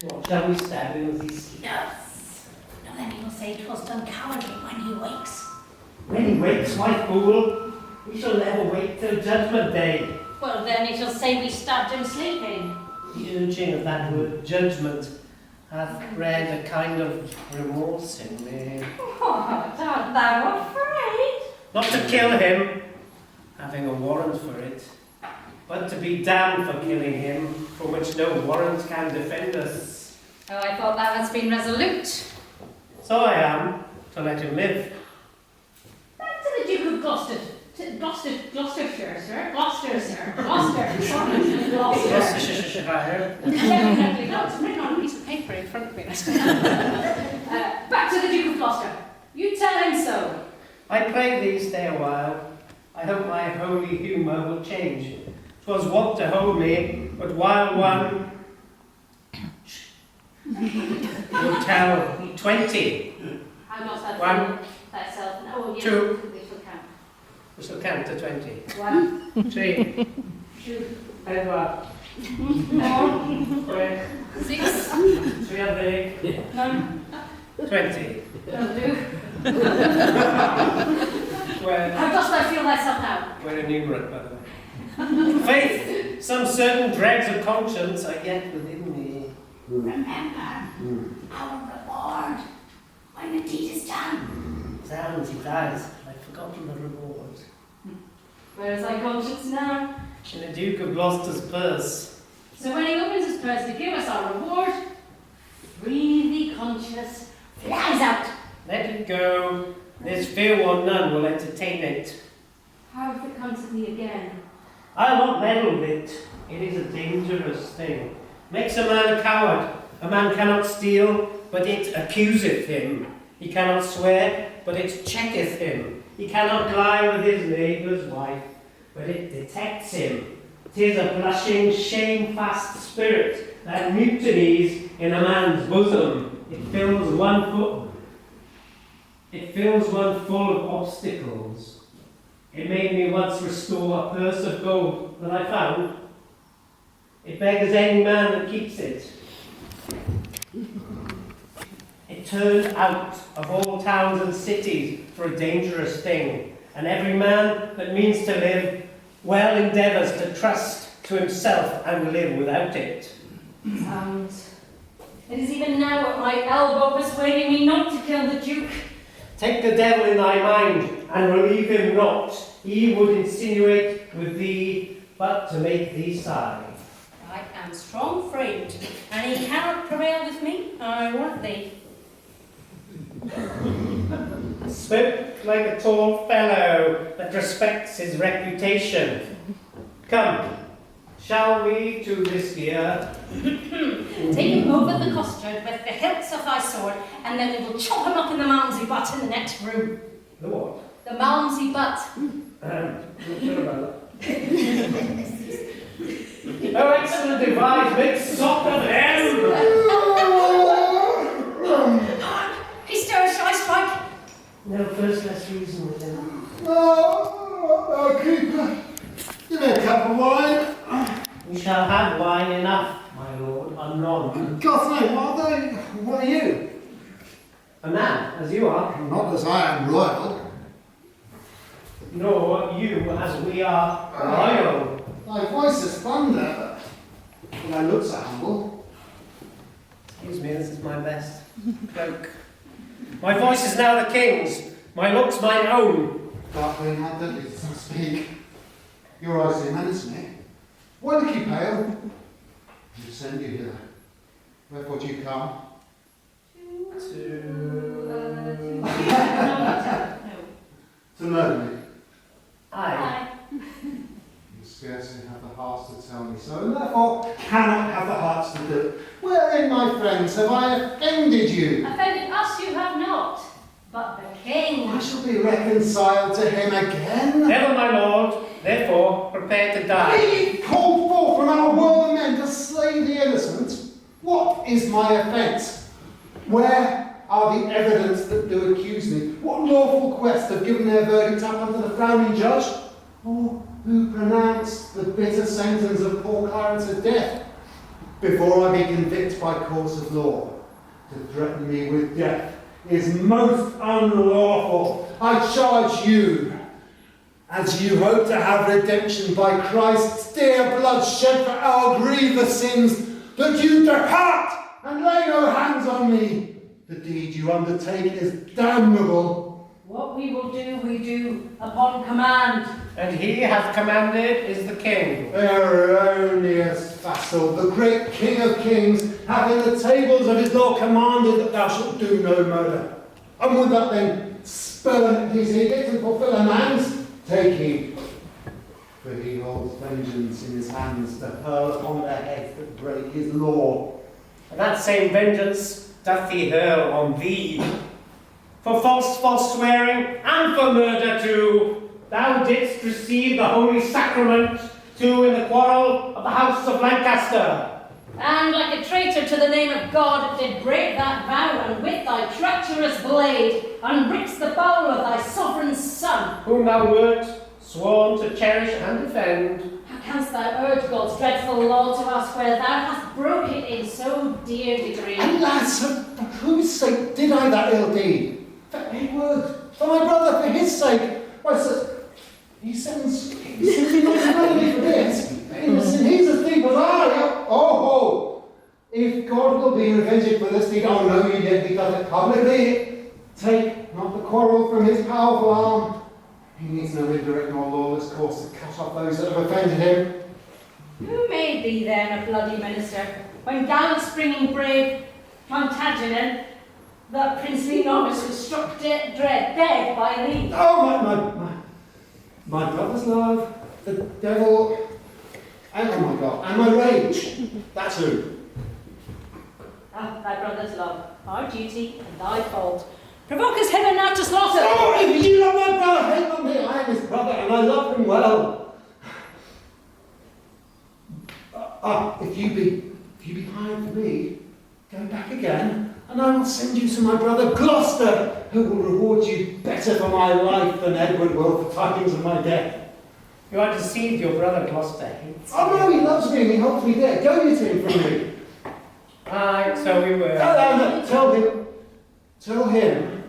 What, shall we stab him as he sleeps? Yes. No, then he will say 'twas done cowardly when he wakes. When he wakes, my fool, we shall never wait till Judgment Day. Well, then he shall say we stabbed him sleeping. The urging of that word judgment hath bred a kind of remorse in me. Oh, art thou afraid? Not to kill him, having a warrant for it, but to be damned for killing him, from which no warrant can defend us. Oh, I thought thou hadst been resolute. So I am, to let him live. Back to the Duke of Gloucester. Gloucestershire, sir. Gloucester, sir. Gloucester. Sorry, Gloucester. Gloucestershire. Definitely. No, it's written on a piece of paper in front of me. Back to the Duke of Gloucester. You tell him so. I pray thee stay a while. I hope my holy humour will change. 'Twas wont to hold me, but while one will tell 20. How dost thou One. feel thyself? Oh, you Two. This will count. We shall count to 20. 1, 3, 2, Edward, 4, 3, 6, 3 of the 9. 20. That'll do. Well, How dost thou feel thyself now? we're enumerate, by the way. Faith, some certain dregs of conscience are yet within me. Remember our reward when the deed is done. Zounds, he dies. I've forgotten the reward. Where is thy conscience now? In the Duke of Gloucester's purse. So when he opens his purse to give us our reward, freely conscious flies out. Let it go. There's fear one none will entertain it. How if it comes to thee again? I'll not meddle with it. It is a dangerous thing. Makes a man a coward. A man cannot steal, but it accuseth him. He cannot swear, but it checketh him. He cannot lie with his neighbour's wife, but it detects him. 'Tis a blushing, shamefast spirit that mutinies in a man's bosom. It fills one full of obstacles. It made me once restore a purse of gold that I found. It beggars any man that keeps it. It turned out of all towns and cities for a dangerous thing, and every man that means to live well endeavours to trust to himself and live without it. And it is even now at my elbow persuading me not to kill the Duke. Take the devil in thy mind, and relieve him not. He would insinuate with thee, but to make thee sigh. I am strong-framed, and he cannot prevail with me. I want thee. Spoke like a tall fellow that respects his reputation. Come, shall we to this gear? Take him over the costard with the hilts of thy sword, and then we will chop him up in the Malmsey butt in the next room. The what? The Malmsey butt. Not sure about that. Oh, excellent device, make sock of him! He stirs, shall I strike? No, first let's reason with him. Keeper, give me a cup of wine. We shall have wine enough, my lord, anon. God's name, what are they? What are you? A man, as you are, Not as I am royal. nor you as we are royal. Thy voice is thunder, but I look so humble. Excuse me, this is my best cloak. My voice is now the king's, my looks mine own. Darkling, how deadly does that speak? Your eyes do menace me. Why look you pale? Who sent you hither? Wherefore do you come? To murder me. Aye. You scarcely have the hearts to tell me so, and therefore cannot have the hearts to do it. Wherein, my friends, have I offended you? Offended us you have not, but the king. I shall be reconciled to him again. Never, my lord, therefore prepare to die. Be called forth from our world of men to slay the innocent. What is my offence? Where are the evidence that do accuse me? What lawful quest have given their verdict up unto the frowning judge? Or who pronounced the bitter sentence of poor Clarence to death? before I be convicted by course of law. To threaten me with death is most unlawful. I charge you, as you hope to have redemption by Christ's dear blood shed for our grievous sins, that you depart and lay no hands on me. The deed you undertake is damnable. What we will do, we do upon command. And he hath commanded is the king. Erroneous vassal, the great King of Kings, hath in the tables of his law commanded that thou shalt do no murder. And would that then spurn his edict and fulfill a man's? Take heed, for he holds vengeance in his hands to hurl upon their heads that break his law. And that same vengeance doth he hurl on thee. For false swearing, and for murder too. Thou didst receive the holy sacrament, too, in the quarrel of the house of Lancaster. And like a traitor to the name of God, did break that vow, and with thy treacherous blade unbricks the bowl of thy sovereign son. Whom thou wert sworn to cherish and defend. How canst thou urge God's dreadful law to us, where thou hast broke it in so dear degree? Alas, for whose sake did I that ill deed? For Edward, for my brother, for his sake. Why, sir, he sends me not to know me for this. Innocent, he's as deep as I. Oh, if God will be revenged for this deed, oh no, yet he does it publicly. Take not the quarrel from his powerful arm. He needs no indirect nor lawless course to cut off those that have offended him. Who made thee then a bloody minister, when gallant springing brave Plantagenet, the princely novice was struck dead by thee? Oh, my brother's love, the devil, and oh my God, and my rage. That's who. Ah, thy brother's love, our duty and thy fault. Provoke us hither now to slaughter. Oh, if you love my brother, hate on me. I am his brother, and I love him well. If you be hired for me, go back again, and I will send you to my brother Gloucester, who will reward you better for my life than Edward will for tidings of my death. You are deceived, your brother Gloucester hates Oh no, he loves me and he holds me there. Go you to him from me. Aye, so we were. Tell him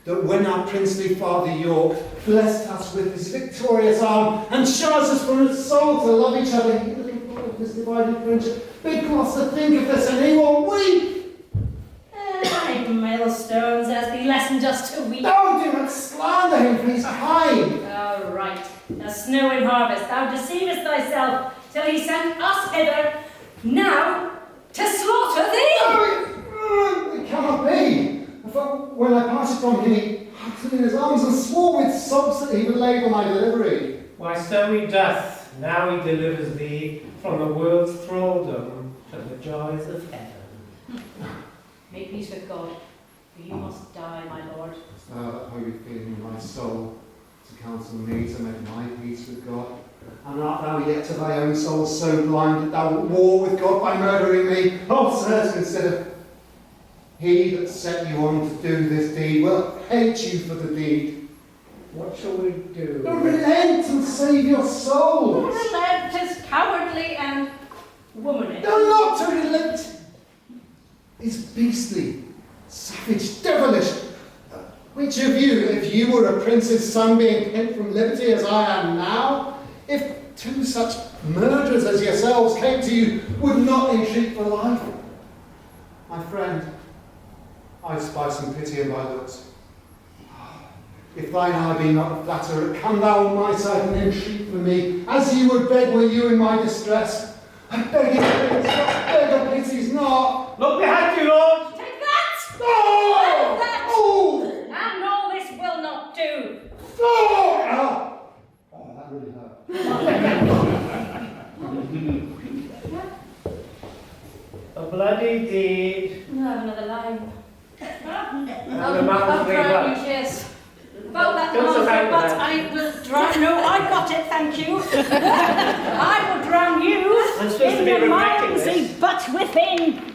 that when our princely father York blessed us with his victorious arm and charged us from its soul to love each other, he looking forward to this divided friendship, bid Gloucester think of this and he will weep. Thy millstones, as be less than just to weep. No, do not slander him, for he's kind. Oh, right. The snow in harvest, thou deceivest thyself, till he sent us hither, now, to slaughter thee! No, it cannot be. For when I parted from him, he hugged me in his arms and swore with sobs that he would labour my delivery. Why, so he doth. Now he delivers thee from the world's thraldom to the joys of heaven. Make peace with God, for you must die, my lord. That holy feeling in my soul to counsel me to make my peace with God. And art thou yet to thy own soul so blind that thou wilt war with God by murdering me? Oh, sirs, consider. He that set you on to do this deed will hate you for the deed. What shall we do? Relent and save your souls. Relent is cowardly and womanish. No, not to relent is beastly, savage, devilish. Which of you, if you were a prince's son being pent from liberty as I am now, if two such murderers as yourselves came to you, would not entreat for life? My friend, I spy some pity in thy looks. If thine eye be not a flatterer, come thou on my side and entreat for me, as you would beg were you in my distress. I beg it, beggar pities not. Look behind you, Lord! Take that! No! Take that! Oh! And all this will not do. No! Oh, that really hurt. A bloody deed. No, I have another line. And the mountains they drown blood. you, yes. About that Don't master, survive but that. I will drown. No, I got it, thank you. I will drown you I'm supposed to in be the reflecting Malmsey this. butt within.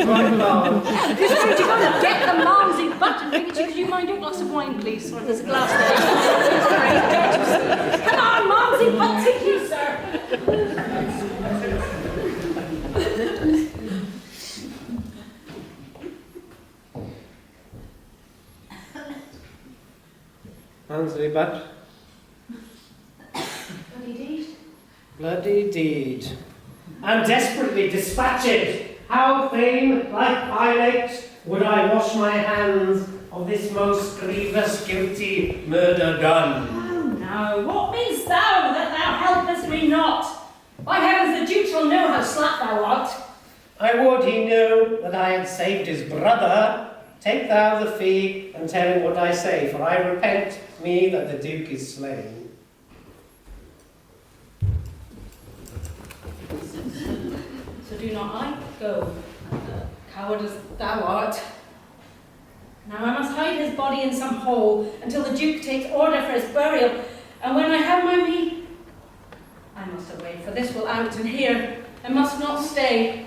Right along. You're supposed to go and get the Malmsey butt and bring it to you. Could you mind your glass of wine, please? Sorry, there's a glass there. And our moms in particular, sir. Answer, but Bloody deed. bloody deed. I'm desperately dispatched. How fain, like Pilate, would I wash my hands of this most grievous guilty murder done. Oh no, what meanst thou that thou helpest me not? By heavens, the Duke shall know how slack thou art. I would he knew that I had saved his brother. Take thou the fee and tell him what I say, for I repent me that the Duke is slain. So do not I go, coward as thou art. Now I must hide his body in some hole until the Duke takes order for his burial, and when I have my meat, I must away, for this will out and here, and must not stay.